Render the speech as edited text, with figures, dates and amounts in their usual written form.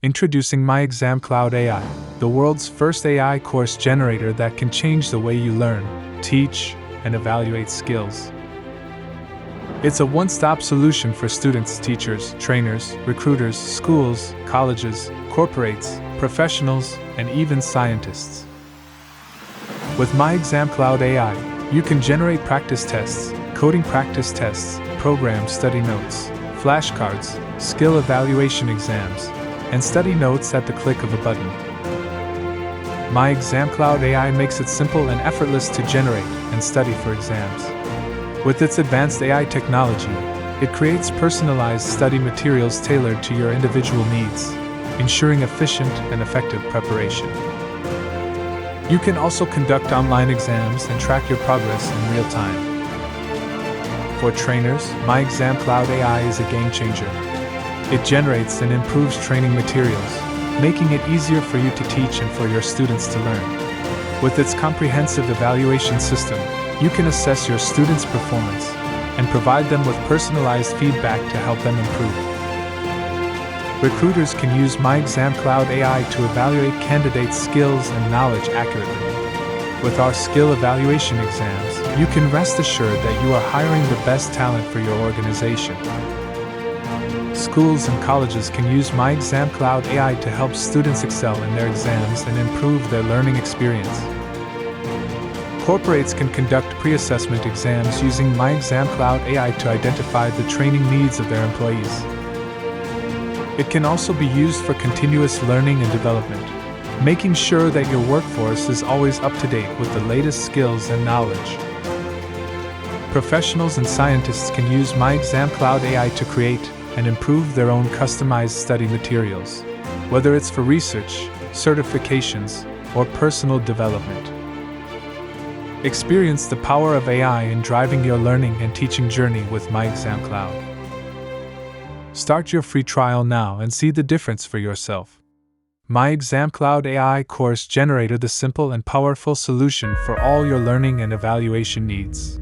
Introducing MyExamCloud AI, the world's first AI course generator that can change the way you learn, teach, and evaluate skills. It's a one-stop solution for students, teachers, trainers, recruiters, schools, colleges, corporates, professionals, and even scientists. With MyExamCloud AI, you can generate practice tests, coding practice tests, program study notes, flashcards, skill evaluation exams, and study notes at the click of a button. MyExamCloud AI makes it simple and effortless to generate and study for exams. With its advanced AI technology, it creates personalized study materials tailored to your individual needs, ensuring efficient and effective preparation. You can also conduct online exams and track your progress in real time. For trainers, MyExamCloud AI is a game changer. It generates and improves training materials, making it easier for you to teach and for your students to learn. With its comprehensive evaluation system, you can assess your students' performance and provide them with personalized feedback to help them improve. Recruiters can use MyExamCloud AI to evaluate candidates' skills and knowledge accurately. With our skill evaluation exams, you can rest assured that you are hiring the best talent for your organization. Schools and colleges can use MyExamCloud AI to help students excel in their exams and improve their learning experience. Corporates can conduct pre-assessment exams using MyExamCloud AI to identify the training needs of their employees. It can also be used for continuous learning and development, making sure that your workforce is always up to date with the latest skills and knowledge. Professionals and scientists can use MyExamCloud AI to create and improve their own customized study materials, whether it's for research, certifications, or personal development. Experience the power of AI in driving your learning and teaching journey with MyExamCloud. Start your free trial now and see the difference for yourself. MyExamCloud AI Course Generator, the simple and powerful solution for all your learning and evaluation needs.